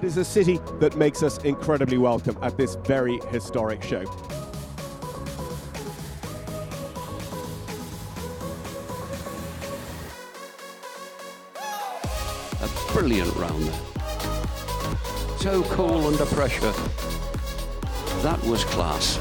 It is a city that makes us incredibly welcome at this very historic show. A brilliant round there. So cool under pressure. That was class.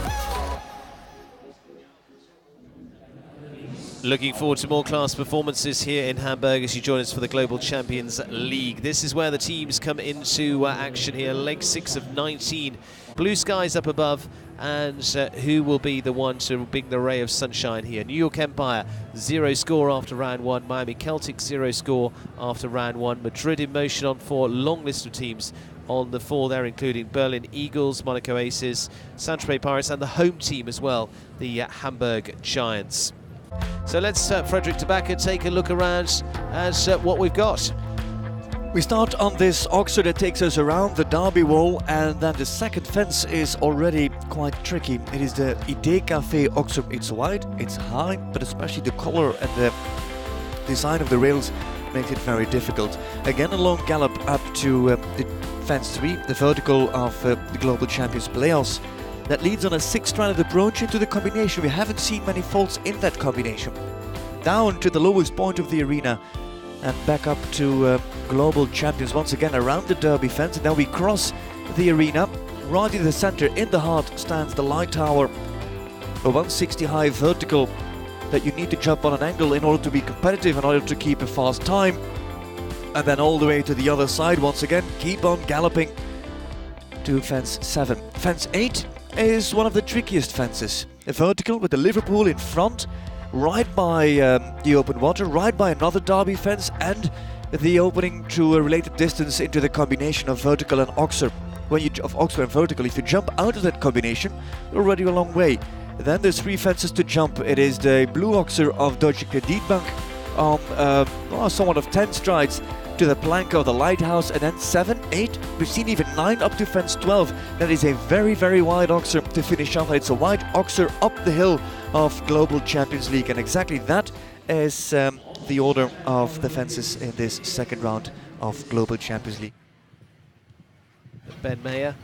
Looking forward to more class performances here in Hamburg as you join us for the Global Champions League. This is where the teams come into action here, leg 6 of 19. Blue skies up above, and who will be the one to bring the ray of sunshine here? New York Empire, 0 score after round 1. Miami Celtic, 0 score after round 1. Madrid in motion on 4. Long list of teams on the 4 there, including Berlin Eagles, Monaco Aces, Saint-Tropez Pirates, and the home team as well, the Hamburg Giants. So let's, Frederick Tabaka, take a look around at what we've got. We start on this Oxer that takes us around the derby wall, and then the second fence is already quite tricky. It is the Idee Café Oxer. It's wide, it's high, but especially the color and the design of the rails makes it very difficult. Again, a long gallop up to the fence 3, the vertical of the Global Champions playoffs. That leads on a 6-stranded approach into the combination. We haven't seen many faults in that combination. Down to the lowest point of the arena and back up to Global Champions once again around the derby fence. And then we cross the arena. Right in the center, in the heart, stands the light tower. A 160 high vertical that you need to jump on an angle in order to be competitive, in order to keep a fast time. And then all the way to the other side once again, keep on galloping to fence 7. Fence 8 is one of the trickiest fences. A vertical with the Liverpool in front, right by the open water, right by another derby fence, and the opening to a related distance into the combination of vertical and Oxer. Of Oxer and vertical, if you jump out of that combination, you're already a long way. Then there's 3 fences to jump. It is the blue Oxer of Deutsche Kreditbank on somewhat of 10 strides to the plank of the lighthouse, and then 7, 8, we've seen even 9 up to fence 12. That is a very, very wide Oxer to finish off. It's a wide Oxer up the hill of Global Champions League, and exactly that is the order of the fences in this second round of Global Champions League. Ben Mayer,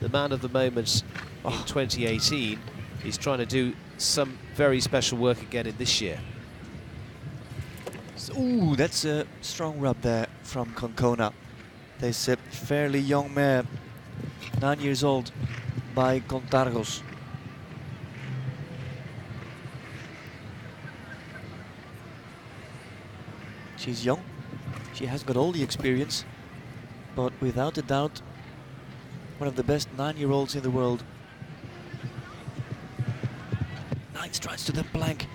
the man of the moment in 2018, is trying to do some very special work again in this year. Ooh, that's a strong rub there from Concona. This fairly young mare, 9 years old, by Contargos. She's young, she has got all the experience, but without a doubt, one of the best 9-year-olds in the world. 9 strides to the plank.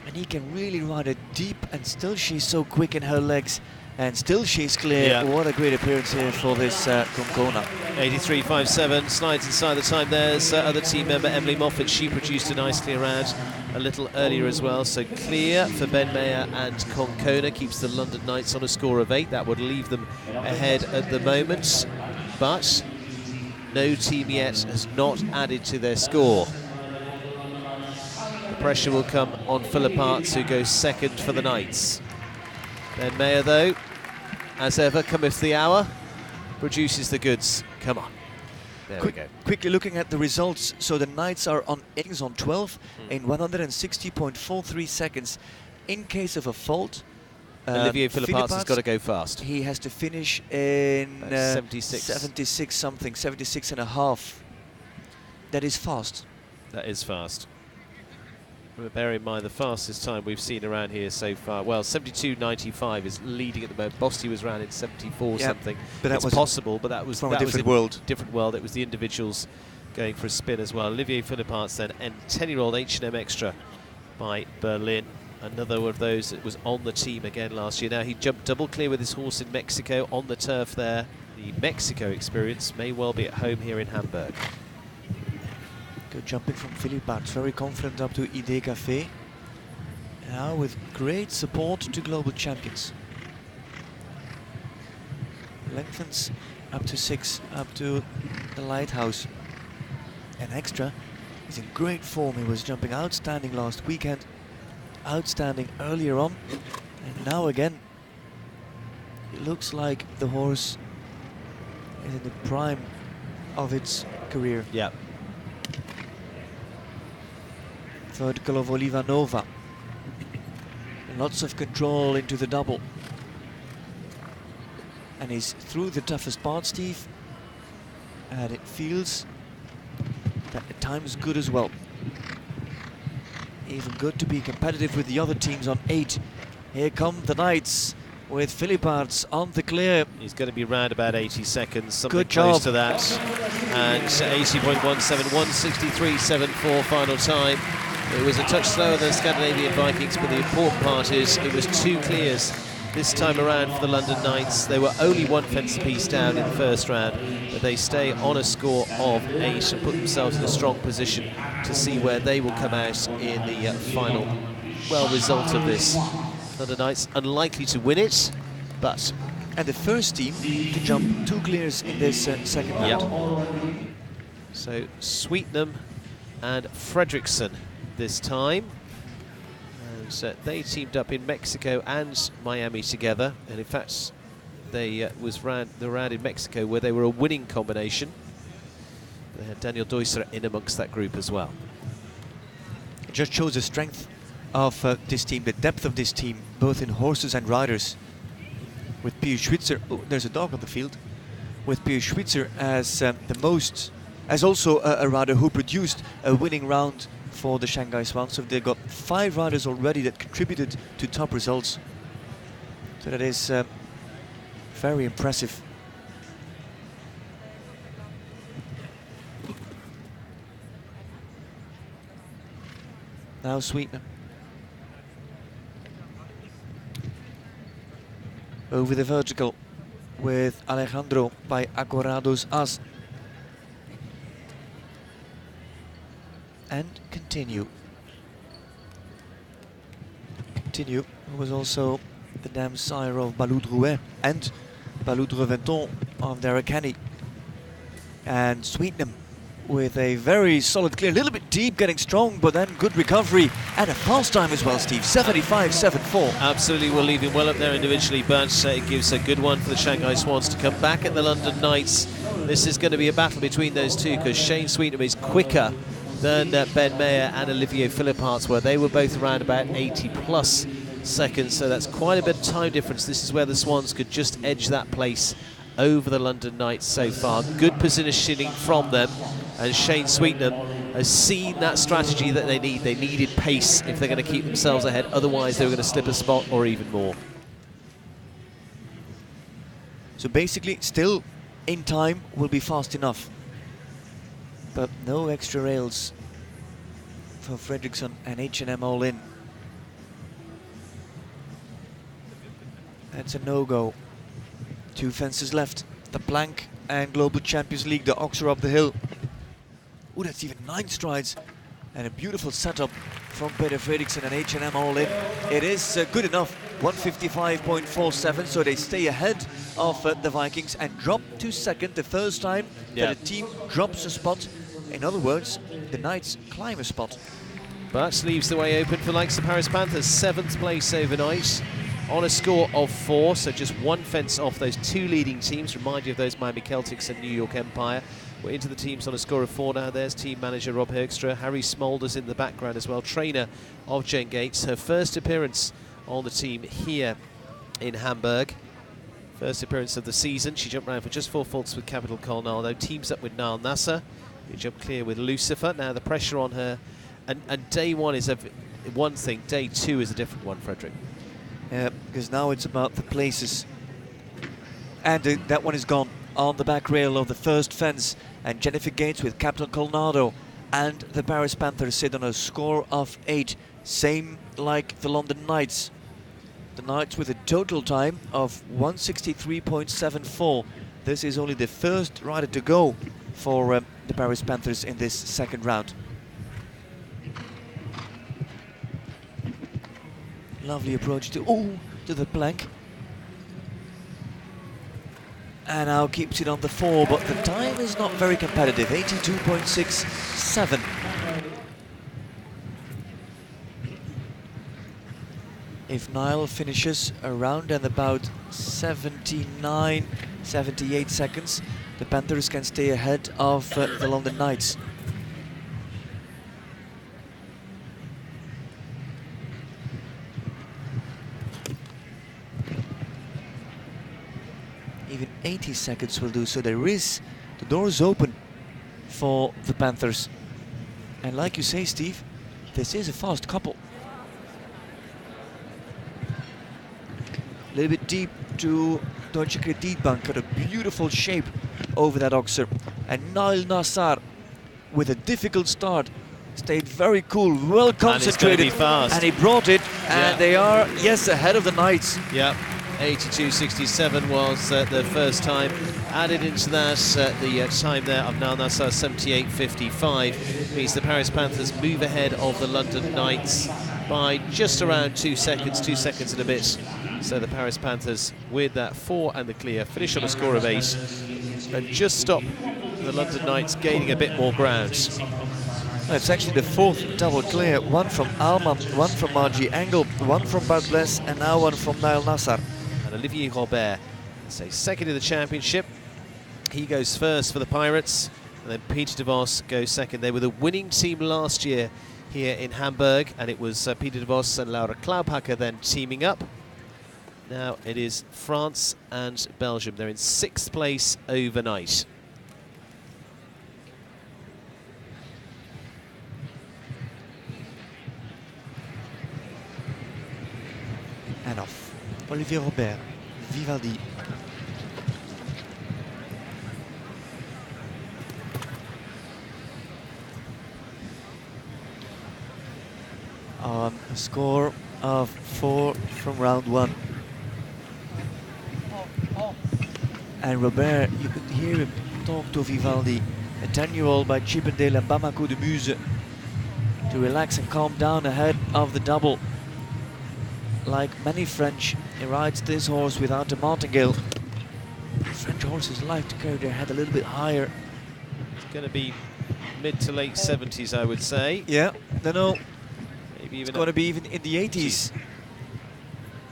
And he can really ride it deep, and still she's so quick in her legs, and still she's clear. Yeah. What a great appearance here for this Concona. 83.57, slides inside the time. There's other team member Emily Moffat. She produced a nice clear round a little earlier as well. So clear for Ben Mayer and Concona, keeps the London Knights on a score of 8. That would leave them ahead at the moment, but no team yet has not added to their score. Pressure will come on Philip Arts, who goes second for the Knights. Ben Mayer, though, as ever, cometh the hour, produces the goods. Come on. There we go. Quickly looking at the results, so the Knights are on 12 in 160.43 seconds. In case of a fault, Olivier Philip Arts has got to go fast. He has to finish in 76 something, 76 and a half. That is fast. That is fast. Bear in mind the fastest time we've seen around here so far. Well, 72.95 is leading at the moment. Bosty was around in 74 something. But that it's was possible, but that was from a different world. Different world. It was the individuals going for a spin as well. Olivier Philip Arts then, and 10-year-old H&M Extra by Berlin. Another one of those that was on the team again last year. Now he jumped double clear with his horse in Mexico on the turf there. The Mexico experience may well be at home here in Hamburg. Good jumping from Philippe Arts, very confident up to Idee Café. Now with great support to Global Champions. Lengthens up to 6, up to the lighthouse. And Extra is in great form. He was jumping outstanding last weekend, outstanding earlier on, and now again it looks like the horse is in the prime of its career. Yeah. Vertical of Olivanova. Lots of control into the double. And he's through the toughest part, Steve. And it feels that the time is good as well. Even good to be competitive with the other teams on 8. Here come the Knights with Philipparts on the clear. He's going to be round about 80 seconds, something Good close job. to that. And 80.17, 163.74 final time. It was a touch slower than Scandinavian Vikings, but the important part is it was 2 clears this time around for the London Knights. They were only 1 fence apiece down in the first round, but they stay on a score of 8 and put themselves in a strong position to see where they will come out in the final result of this. London Knights unlikely to win it, but... And the first team to jump 2 clears in this second round. Yep. So Sweetnam and Fredriksson this time. And they teamed up in Mexico and Miami together. And in fact, they the round in Mexico where they were a winning combination. They had Daniel Deusser in amongst that group as well. It just shows the strength of this team, the depth of this team, both in horses and riders. With Pius Schwitzer, oh, there's a dog on the field. With Pius Schwitzer as as also a rider who produced a winning round for the Shanghai Swans. So they've got 5 riders already that contributed to top results. So that is very impressive. Now Sweetnam. Over the vertical with Alejandro by Agorados As. And continue. Continue, who was also the dam sire of Balou-Drouet and Balou-Dreventon of Derek Haney. And Sweetnam with a very solid clear, a little bit deep, getting strong, but then good recovery and a fast time as well, Steve, 75.74. Absolutely, will leave him well up there individually, but it gives a good one for the Shanghai Swans to come back at the London Knights. This is going to be a battle between those two because Shane Sweetnam is quicker than Ben Mayer and Olivier Philipparts were. They were both around about 80 plus seconds, so that's quite a bit of time difference. This is where the Swans could just edge that place over the London Knights so far. Good positioning from them, and Shane Sweetnam has seen that strategy that they need. They needed pace if they're going to keep themselves ahead, otherwise they were going to slip a spot or even more. So basically, still in time will be fast enough. But no extra rails for Fredriksson and H&M all in. That's a no-go. 2 fences left. The Plank and Global Champions League, the Oxer up the hill. Oh, that's even 9 strides. And a beautiful setup from Peter Fredriksson and H&M all in. It is good enough. 155.47, so they stay ahead of the Vikings and drop to second, the first time that a team drops a spot. In other words, the Knights climb a spot. But leaves the way open for likes of Paris Panthers, 7th place overnight on a score of 4, so just 1 fence off those 2 leading teams. Remind you of those Miami Celtics and New York Empire. We're into the teams on a score of 4 now. There's team manager Rob Hoekstra, Harry Smolders in the background as well, trainer of Jen Gates. Her first appearance on the team here in Hamburg. First appearance of the season. She jumped around for just 4 faults with Capital Colnado. Teams up with Niall Nasser, who jumped clear with Lucifer. Now the pressure on her, and day 1 is one thing, day 2 is a different one, Frederick. Yeah, because now it's about the places. And that one is gone on the back rail of the first fence. And Jennifer Gates with Captain Colnado and the Paris Panthers sit on a score of 8. Same like the London Knights. The Knights with a total time of 163.74. This is only the first rider to go for the Paris Panthers in this second round. Lovely approach to the plank. And now keeps it on the 4, but the time is not very competitive, 82.67. If Niall finishes around and about 79, 78 seconds. The Panthers can stay ahead of the London Knights. Even 80 seconds will do, so the door is open for the Panthers. And like you say, Steve, this is a fast couple. A little bit deep to Deutsche Kreditbank, got a beautiful shape over that Oxer. And Nail Nassar, with a difficult start, stayed very cool, well concentrated. And it's gonna be fast. And he brought it, and they are, yes, ahead of the Knights. Yeah, 82.67 was the first time. Added into that, the time there of Nail Nassar, 78.55, means the Paris Panthers move ahead of the London Knights by just around 2 seconds and a bit. So the Paris Panthers, with that 4 and the clear, finish on a score of 8 and just stop the London Knights gaining a bit more ground. It's actually the 4th double clear, one from Alman, one from Margie Engel, one from Bart Bless, and now one from Nail Nassar. And Olivier Robert, say second in the championship. He goes first for the Pirates, and then Peter de Vos goes second. They were the winning team last year here in Hamburg, and it was Peter de Vos and Laura Klaubhacker then teaming up. Now it is France and Belgium. They're in 6th place overnight. And off. Olivier Robert, Vivaldi. A score of 4 from round 1. And Robert, you could hear him talk to Vivaldi, a 10-year-old by Chippendale and Bamako de Muse, to relax and calm down ahead of the double. Like many French, he rides this horse without a martingale. French horses like to carry their head a little bit higher. It's going to be mid to late 70s, I would say. Yeah, no, Maybe even it's going to be even in the 80s.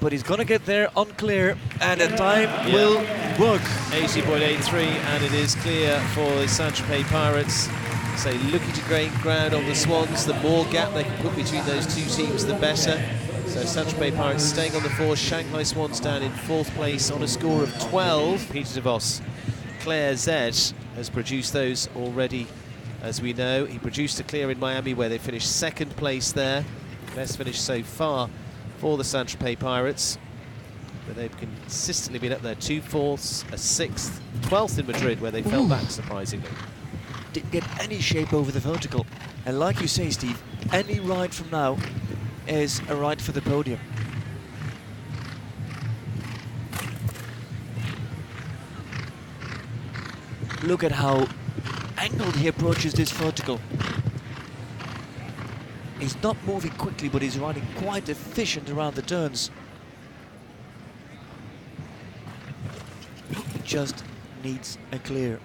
But he's going to get there on clear, and the time will work. 80.83, and it is clear for the Saint-Tropez Pirates. So looking to gain ground on the Swans. The more gap they can put between those two teams, the better. So Saint-Tropez Pirates staying on the 4, Shanghai Swans down in 4th place on a score of 12. Peter de Vos, Claire Z has produced those already, as we know. He produced a clear in Miami where they finished 2nd place there. Best finish so far for the Saint-Tropez Pirates. But they've consistently been up there, 2 4ths, a 6th, 12th in Madrid where they fell back surprisingly. Didn't get any shape over the vertical. And like you say, Steve, any ride from now is a ride for the podium. Look at how angled he approaches this vertical. He's not moving quickly, but he's riding quite efficient around the turns. He just needs a clear.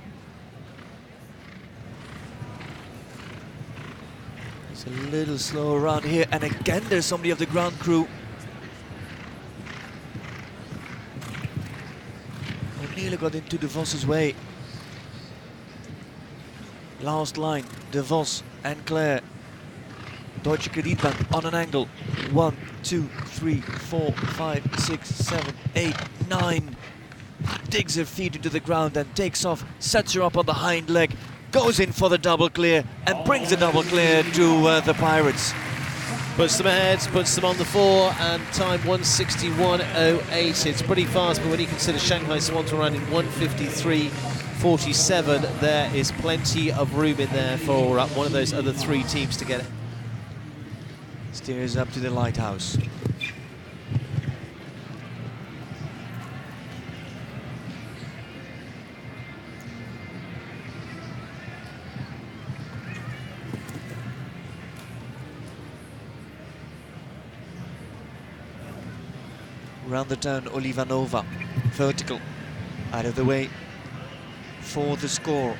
It's a little slow around here, and again there's somebody of the ground crew. Nearly got into De Vos's way. Last line, De Vos and Claire. Deutsche Kreditbank on an angle. 1, 2, 3, 4, 5, 6, 7, 8, 9. Digs her feet into the ground and takes off, sets her up on the hind leg, goes in for the double clear and brings the double clear to the Pirates. Puts them ahead, puts them on the 4, and time 161.08. It's pretty fast, but when you consider Shanghai Swans are running 153.47, there is plenty of room in there for one of those other 3 teams to get it. Steers up to the lighthouse. Round the turn, Olivanova, vertical, out of the way for the score.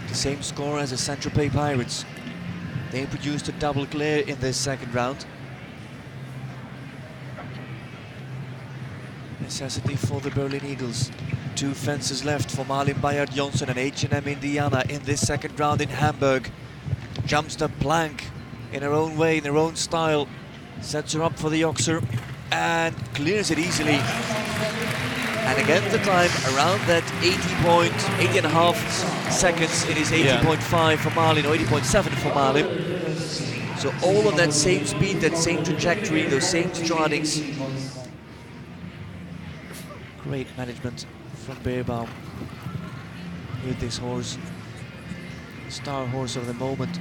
The same score as the Saint-Tropez Pirates. They produced a double clear in this 2nd round. Necessity for the Berlin Eagles. 2 fences left for Malin Bayard Jonsson and H&M Indiana in this second round in Hamburg. Jumps the plank in her own way, in her own style. Sets her up for the Oxer and clears it easily. And again the time around that 80.5 seconds. It is 80.5 for Malin, or 80.7 for Malin. So all of that same speed, that same trajectory, those same stridings. Great management from Beerbaum with this horse. Star horse of the moment.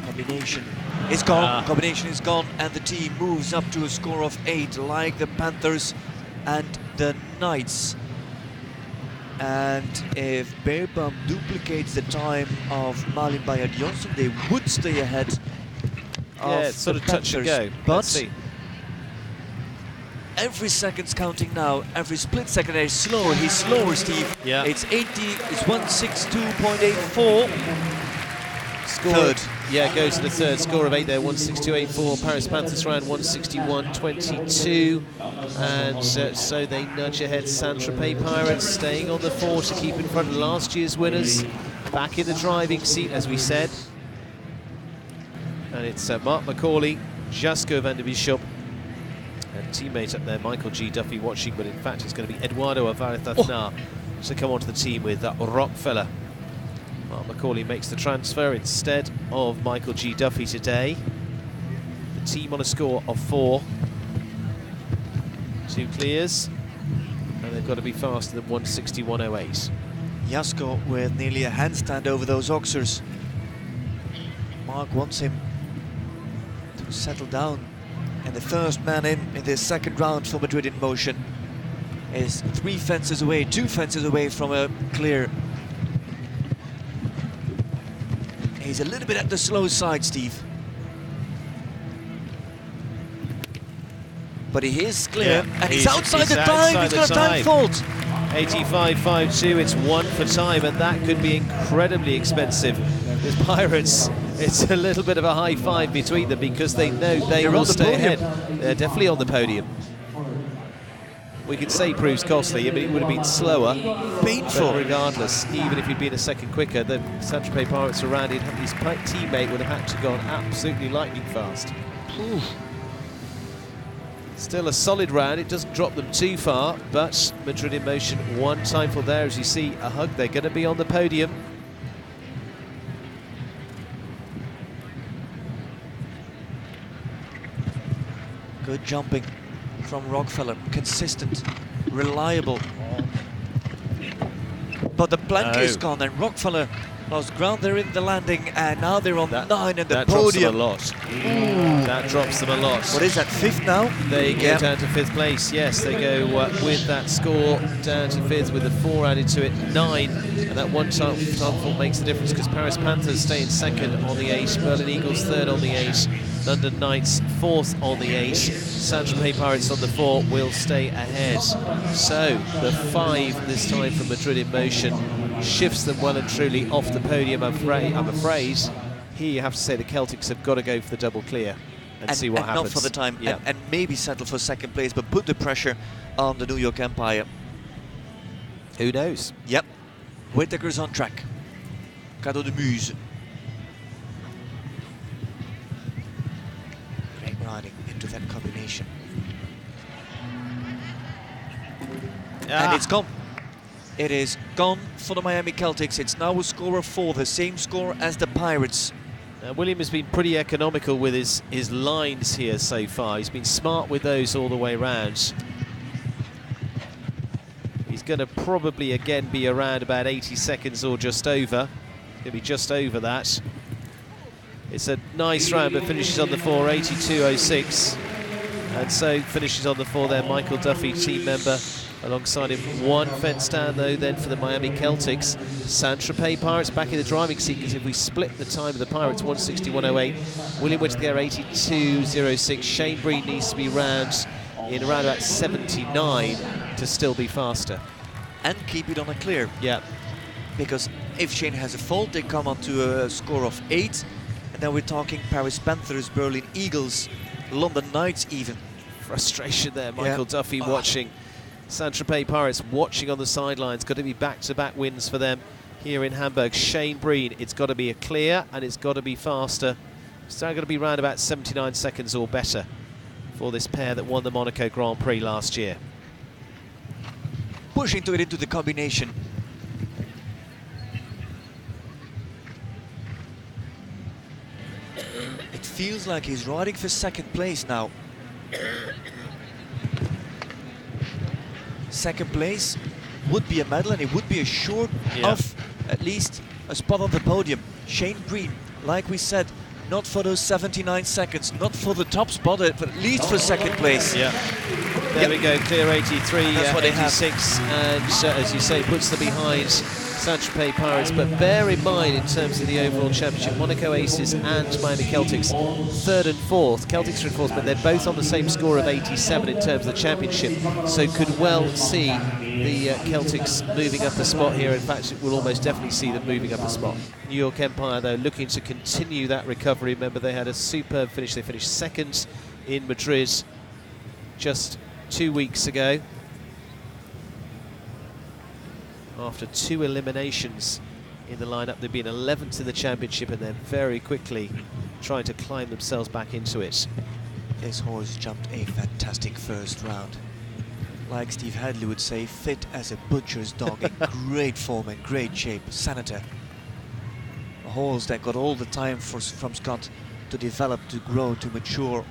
Combination is gone, combination is gone, and the team moves up to a score of 8, like the Panthers and the Knights. And if Beerbaum duplicates the time of Malin Bayard Jonsson, they would stay ahead of it's sort the of touch and Panthers. go. But every second's counting now. Every split second is slower. He's slower, Steve. Yeah. It's 162.84. Score. Third. Yeah, goes to the third. Score of 8 there, 162.84. Paris Panthers ran 161.22. And so they nudge ahead Saint-Tropez Pirates, staying on the 4 to keep in front of last year's winners. Back in the driving seat, as we said. And it's Mark Macaulay, Jasko van der Bishop, and teammate up there, Michael G. Duffy, watching, but in fact it's going to be Eduardo Alvarez-Aznar to come onto the team with Rockefeller. Mark Macaulay makes the transfer instead of Michael G. Duffy today. The team on a score of 4. 2 clears, and they've got to be faster than 161.08. Jasko with nearly a handstand over those Oxers. Mark wants him to settle down. And the first man in this second round for Madrid in Motion is 3 fences away, 2 fences away from a clear. He's a little bit at the slow side, Steve. But he is clear, and he's outside the time. He's got a time fault. 85.52, it's 1 for time, and that could be incredibly expensive. With Pirates, it's a little bit of a high five between them because they know they will stay ahead. They're definitely on the podium. We could say proves costly, but it would have been slower. Painful. But regardless, even if he'd been a second quicker, the Saint-Tropez Pirates around it, his teammate would have had to go on absolutely lightning fast. Ooh. Still a solid round, it doesn't drop them too far, but Madrid in Motion, 1 time for there. As you see, a hug, they're going to be on the podium. Good jumping from Rockefeller, consistent, reliable. But the plank is gone, and Rockefeller lost ground there in the landing, and now they're on 9 at the podium. Drops them a lot. That drops them a lot. What is that, 5th now? They go down to 5th place, yes. They go with that score down to 5th with a 4 added to it, 9. And that 1 time fall makes the difference because Paris Panthers stay in 2nd on the 8, Berlin Eagles 3rd on the 8, London Knights 4th on the 8, Saint-Tropez Pirates on the 4 will stay ahead. So the 5 this time from Madrid in Motion shifts them well and truly off the podium. I'm afraid here you have to say the Celtics have got to go for the double clear and see what happens. Not for the time, yeah. and maybe settle for 2nd place, but put the pressure on the New York Empire. Who knows? Yep. Whittaker's on track. Cadeau de Muse. Great riding into that combination. And it's gone. It is gone for the Miami Celtics. It's now a score of 4, the same score as the Pirates. William has been pretty economical with his lines here so far. He's been smart with those all the way round. He's going to probably again be around about 80 seconds or just over. He'll be just over that. It's a nice round, but finishes on the 4, 82.06. And so finishes on the 4 there, Michael Duffy, team member, alongside him. 1 fence down though then for the Miami Celtics. Saint-Tropez Pirates back in the driving seat, because if we split the time of the Pirates, 161.08. William Whittaker 82.06. Shane Breen needs to be round in around about 79 to still be faster. And keep it on a clear. Yeah. Because if Shane has a fault, they come on to a score of 8. And then we're talking Paris Panthers, Berlin Eagles, London Knights even. Frustration there, Michael Duffy watching. Saint-Tropez Pirates watching on the sidelines. Got to be back-to-back wins for them here in Hamburg. Shane Breen, it's got to be a clear and it's got to be faster. It's now going to be round about 79 seconds or better for this pair that won the Monaco Grand Prix last year. Pushing to it into the combination. It feels like he's riding for second place now. Second place would be a medal and it would be assured of at least a spot on the podium. Shane Breen, like we said, not for those 79 seconds, not for the top spot, but at least for second place. Yeah. There we go, clear 83, That's what 86, and as you say, puts them behind Saint-Tropez Pirates. But bear in mind, in terms of the overall championship, Monaco Aces and Miami Celtics, third and fourth. Celtics are in fourth, but they're both on the same score of 87 in terms of the championship. So could well see the Celtics moving up a spot here. In fact, it will almost definitely see them moving up a spot. New York Empire, though, looking to continue that recovery. Remember, they had a superb finish. They finished second in Madrid just 2 weeks ago, after 2 eliminations in the lineup. They've been 11th in the championship and they're very quickly trying to climb themselves back into it. This horse jumped a fantastic first round. Like Steve Hadley would say, fit as a butcher's dog, in great form and great shape. Senator. A horse that got all the time from Scott to develop, to grow, to mature.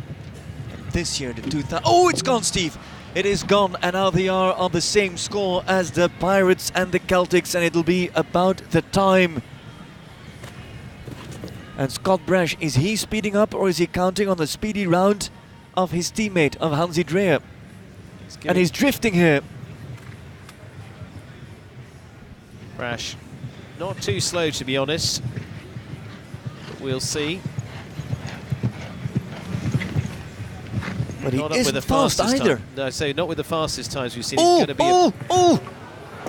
And this year, the 2000... Oh, it's gone, Steve! It is gone, and now they are on the same score as the Pirates and the Celtics, and it'll be about the time. And Scott Brash, is he speeding up or is he counting on the speedy round of his teammate, of Hansi Dreyer? And he's drifting here. Brash, not too slow to be honest, but we'll see. But he not isn't fast either. No, so not with the fastest times we've seen. Oh, it's going to be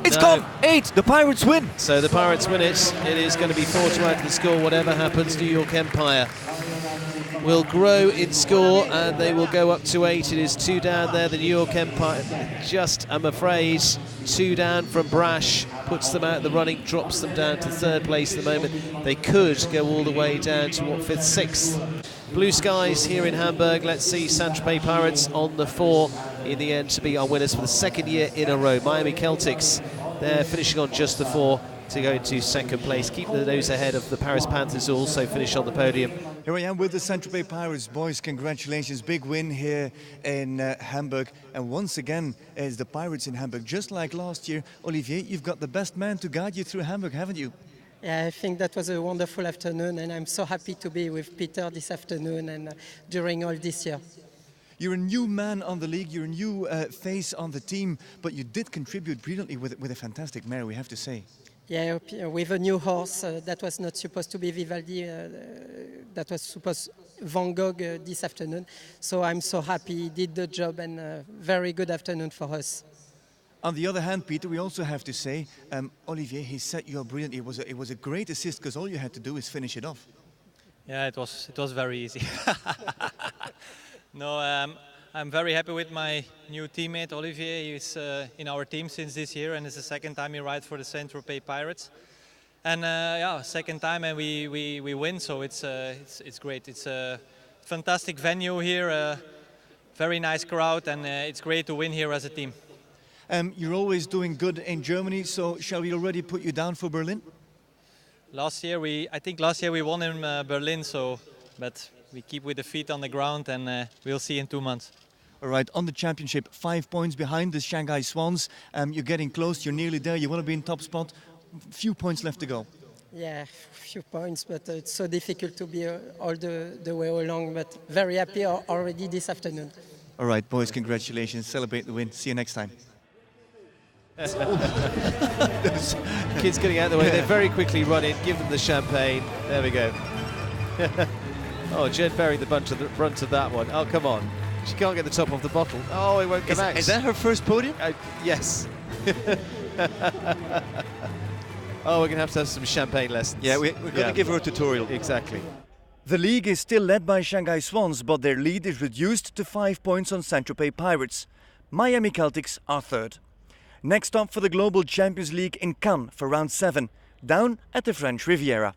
it's gone. 8. The Pirates win. So the Pirates win it. It is going to be 4 to add to the score. Whatever happens, New York Empire will grow in score and they will go up to 8. It is 2 down there. The New York Empire, just, I'm afraid, 2 down from Brash, puts them out of the running, drops them down to 3rd place at the moment. They could go all the way down to, what, 5th, 6th. Blue skies here in Hamburg. Let's see Saint-Tropez Pirates on the 4 in the end to be our winners for the 2nd year in a row. Miami Celtics, they're finishing on just the 4 to go into 2nd place. Keep the nose ahead of the Paris Panthers, who also finish on the podium. Here I am with the Saint-Tropez Pirates. Boys, congratulations. Big win here in Hamburg. And once again, as the Pirates in Hamburg, just like last year, Olivier, you've got the best man to guide you through Hamburg, haven't you? Yeah, I think that was a wonderful afternoon, and I'm so happy to be with Peter this afternoon and during all this year. You're a new man on the league, you're a new face on the team, but you did contribute brilliantly with a fantastic mare, we have to say. Yeah, with a new horse that was not supposed to be Vivaldi, that was supposed Van Gogh this afternoon. So I'm so happy he did the job, and a very good afternoon for us. On the other hand, Peter, we also have to say, Olivier, he set you up brilliantly. It was a great assist because all you had to do is finish it off. Yeah, it was very easy. No, I'm very happy with my new teammate Olivier. He's in our team since this year, and it's the 2nd time he rides for the Saint-Tropez Pirates. And yeah, 2nd time and we win, so it's great. It's a fantastic venue here, very nice crowd, and it's great to win here as a team. You're always doing good in Germany, so shall we already put you down for Berlin? I think last year we won in Berlin, but we keep with the feet on the ground, and we'll see in 2 months. All right, on the championship, 5 points behind the Shanghai Swans. You're getting close, you're nearly there, you want to be in top spot. Few points left to go. Yeah, few points, but it's so difficult to be all the way along, but very happy already this afternoon. All right, boys, congratulations, celebrate the win. See you next time. Kids getting out of the way, they very quickly run in, give them the champagne. There we go. Oh, Jen bearing the brunt of that one. Oh, come on. She can't get the top off the bottle. Oh, it won't come out. Is that her first podium? Yes. Oh, we're going to have some champagne lessons. Yeah, we're going to give her a tutorial. Exactly. The league is still led by Shanghai Swans, but their lead is reduced to 5 points on Saint-Tropez Pirates. Miami Celtics are third. Next up for the Global Champions League in Cannes for round 7, down at the French Riviera.